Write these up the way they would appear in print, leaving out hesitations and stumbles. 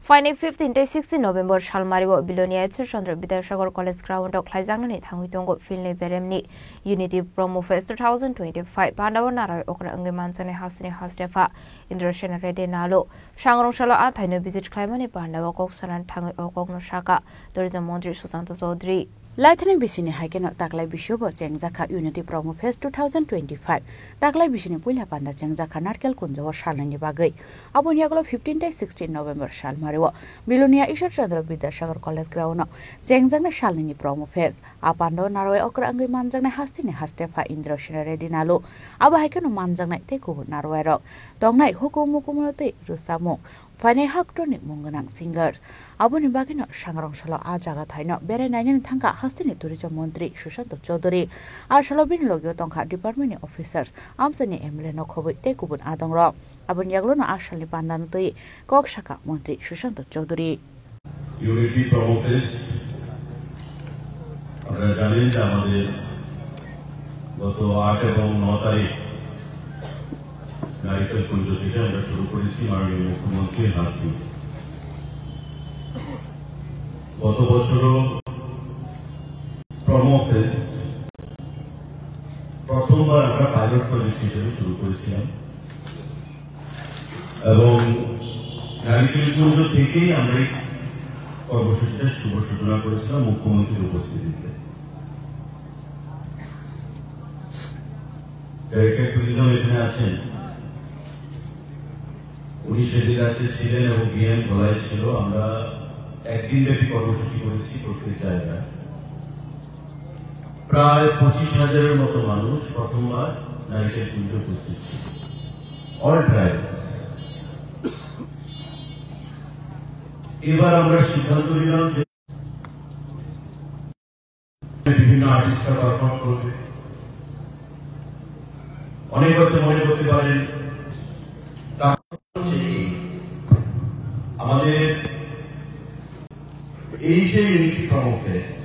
Final 15-16 November Shalmariwo Bilonia Chandra Bidashagar College Ground of Klaizangani Tangitongo Filni Beremni Unity Promo Fest 2025 Pandavanara Okra Angimansane Hasni Hasdefa Indrashana Rede Nalo Shangrong Shala Athino visit Climani Pandawa Koksanan Tangi Okogno Shaka there is a Mondri Susanto Zodri Lightning Bisini Hagen Taklai Bishobo Chengzaka Unity Promo Fest 2025 Taklai Bisini Pula Panda Chengzaka Narkel Kunzo Shalani Bagai Abuniaglo 15-16 November Shalmariwo Bilonia Isha Chandra Bidashagar College Ground Chengzang Shalini Promo Fest Apando Narwe Okra Angi Manjang Hastini Hastefa Indrashina Redinalo Abahaken Manjang Teku Narwe Rock Dongnai Hukumukumate Rusamo Fine Haktronic Munganang singers Abuni Bagino Shangrong Shala Ajaga Taino Bere Nayan Tanka Hastini Tourism Montri Shushanto Choduri Ashalobin Logio Tonka Department Officers Amsani Emleno Kobu Tekubun Adongro Abunyaglona Ashali Pandanutui Kok Shaka Montri Shushanto Choduri Unity Promo Fest আপনারা জানেন যে আমাদের গত 8 এবং 9 তারিখ নারিকেল কুঞ্জ থেকে আমরা শুরু করেছি মাননীয় মুখ্যমন্ত্রীর হাত দিয়ে গত বছরও প্রোমো ফেস্ট প্রথমবার আমরা পাইলট প্রজেক্ট হিসেবে শুরু করেছিলাম এবং নারিকেল কুঞ্জ থেকেই আমরা এই কর্মসূচিটার শুভ সূচনা করেছিলাম মুখ্যমন্ত্রীর উপস্থিতিতে ডাইরেক্টর ট্যুরিজম এখানে আছেন উনি সেদিন রাত্রে ছিলেন এবং বিএম গলায় ছিল আমরা একদিন ব্যাপী কর্মসূচি করেছি প্রত্যেক জায়গায় প্রায় 25,000-এর মতো মানুষ প্রথমবার নারিকেল কুঞ্জে উপস্থিত ছিল অল ট্রাইবস এবার আমরা সিদ্ধান্ত নিলাম যে বিভিন্ন আর্টিস্টরা পারফর্ম করবে অনেক হয়তো মনে করতে পারেন আমাদের এই যে ইউনিটি প্রোমো ফেস্ট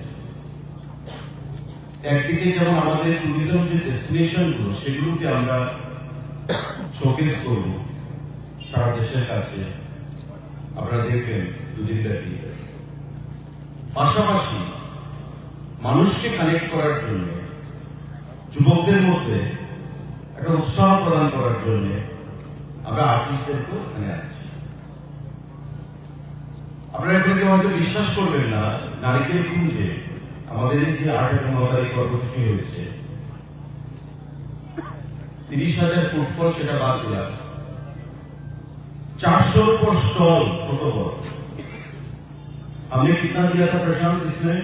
একদিকে যেমন আমাদের ট্যুরিজম যে ডেস্টিনেশন গুলো সেগুলোকে আমরা শোকেস করব সারা দেশের কাছে আপনারা দেখবেন দুদিন ব্যাপী পাশাপাশি মানুষকে কানেক্ট করার জন্য যুবকদের মধ্যে একটা উৎসাহ প্রদান করার জন্য আমরা আর্টিস্টদেরকেও এখানে আছি আপনারা এখানে হয়তো বিশ্বাস করবেন না নারিকেল কুঞ্জে আমাদের যে 8 এবং 9 তারিখ কর্মসূচি হয়েছে 30,000 ফুটফল সেটা বাদ দিলাম 400 উপর स्टॉल ছোট বড় हमने कितना दिया था प्रशांत इसमें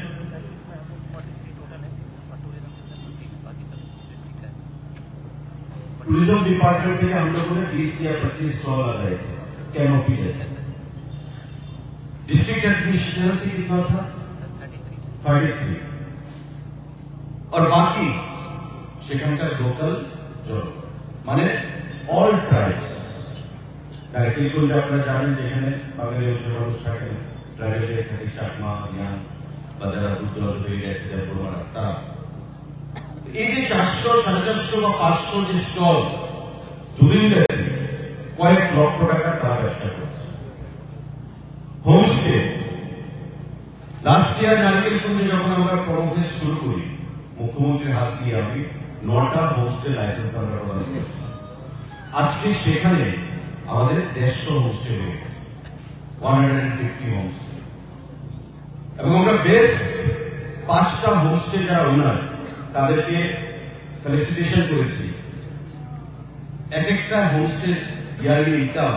टूरिज्म डिपार्टमेंट के हम लोगों ने 20 या 25 स्टॉल लगाए थे कैनोपी जैसे डिस्ट्रिक्ट एडमिनिस्ट्रेशन से कितना था 33 और बाकी সেখানকার লোকাল জন মানে অল ট্রাইবস নারিকেল কুঞ্জ আপনারা জানেন যেখানে বাঙালি মানুষ থাকেন ট্রাইবেলের থাকে চাকমা ইয়াং বা যারা উত্তর হয়ে গেছে বড়মারা তারা এই যে 400 450 বা 500 যে স্টল দুদিন ব্যাপী কয়েক লক্ষ টাকা তারা ব্যবসা করছে হোমস্টে লাস্ট ইয়ার নারিকেল কুঞ্জে যখন আমরা প্রোমো ফেস্ট শুরু করি মুখ্যমন্ত্রীর হাত দিয়ে আমি 9টা হোমস্টে লাইসেন্স আমরা প্রদান করেছি আজকে সেখানে আমাদের 150 হোমস্টে হয়ে গেছে 150 হোমস্টে এবং আমরা বেস্ট 5টা হোমস্টে যারা ওনার তাদেরকে ফেলিসিটেশন করেছি এক একটা হোমস্টে ইয়ারলি ইনকাম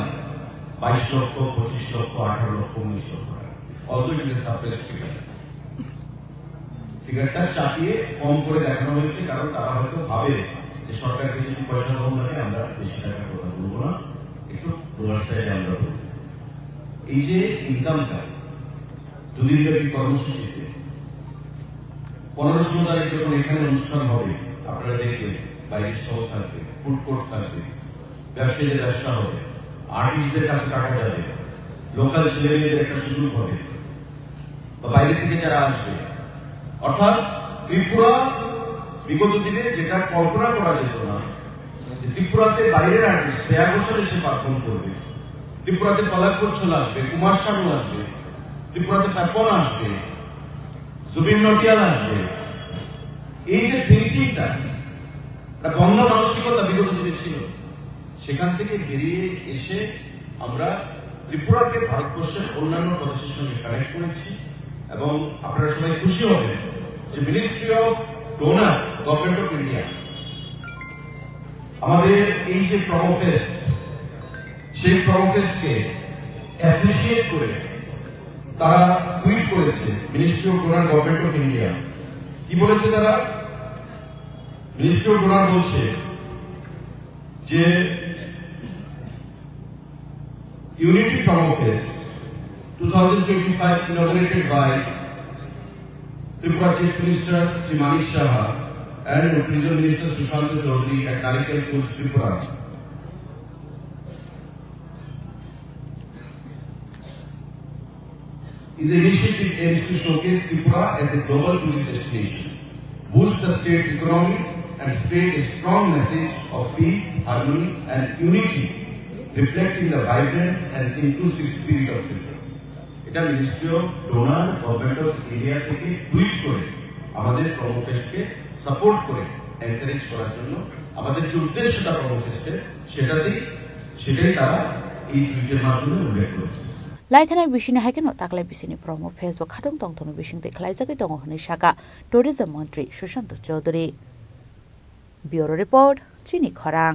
22 লক্ষ 25 লক্ষ 18 লক্ষ 19 লক্ষ টাকা অলরেডি ইট ইজ সারপ্রাইজ ফিগারটা চাপিয়ে কম করে দেখানো হয়েছে কারণ তারা হয়তো ভাবে যে সরকারকে যদি পয়সা কম লাগে আমরা বেশি টাকা কথা বলবো না একটু লোয়ার সাইডে আমরা বলবো এই যে ইনকামটা দুদিন ব্যাপী কর্মসূচিতে 15-16 তারিখ যখন এখানে অনুষ্ঠান হবে আপনারা দেখবেন বাইরের স্টল থাকবে ফুড কোর্ট থাকবে ব্যবসায়ীদের ব্যবসা হবে আর্টিস্টদের কাছে টাকা যাবে লোকাল ছেলেমেয়েদের একটা সুযোগ হবে বা বাইরে থেকে যারা আসবে অর্থাৎ ত্রিপুরা বিগত দিনে যেটা কল্পনা করা যেত না যে ত্রিপুরাতে বাইরের আর্টিস্ট শেয়ার বছর এসে পারফর্ম করবে ত্রিপুরাতে পলাশপুর ছোলা আসবে, কুমার শানু আসবে, ত্রিপুরাতে পেপন আসবে, জুবিন নটিয়াল আসবে। এই যে থিঙ্কিংটা, বন্ধ মানসিকতা বিগত দিনে ছিল, সেখান থেকে বেরিয়ে এসে আমরা ত্রিপুরাকে ভারতবর্ষের অন্যান্য প্রদেশের সঙ্গে কানেক্ট করেছি। এবং আপনারা সবাই খুশি হবেন যে ministry of DoNER government of India আমাদের এই যে প্রমোফেস্ট, সেই প্রমোফেস্টকে অ্যাপ্রিসিয়েট করে তারা টুইট করেছে। Ministry of DoNER government of India কি বলেছে? তারা মিনিস্ট্রি অফ ডোনার বলছে যে Unity Promofest 2025 inaugurated by Tripura Chief Minister Sri Manik Saha and Tourism Minister Sushant Chaudhary at Narikel Kunj, Tripura is an initiative aims to showcase Tripura as a global tourist destination, boost the state's economy and spread a strong message of peace, harmony and unity, reflecting the vibrant and inclusive spirit of Tripura. এটা ministry of DoNER government of India থেকে tweet করে আমাদের প্রমোফেস্টকে support করে encourage করার জন্য আমাদের যে উদ্দেশ্যটা প্রমোফেস্টের সেটাই তারা এই টুইটের মাধ্যমে উল্লেখ করেছে। লাইথানাय बिसिनि हायकेनो ताकलाय बिसिनि प्रमो फेसबुक खादुं तंथनो बिसिंते खलायजागै दङ हनै सागा टुरिज्म मन्त्री सुशांत चौधरी। ब्यूरो रिपोर्ट चिनी खरां।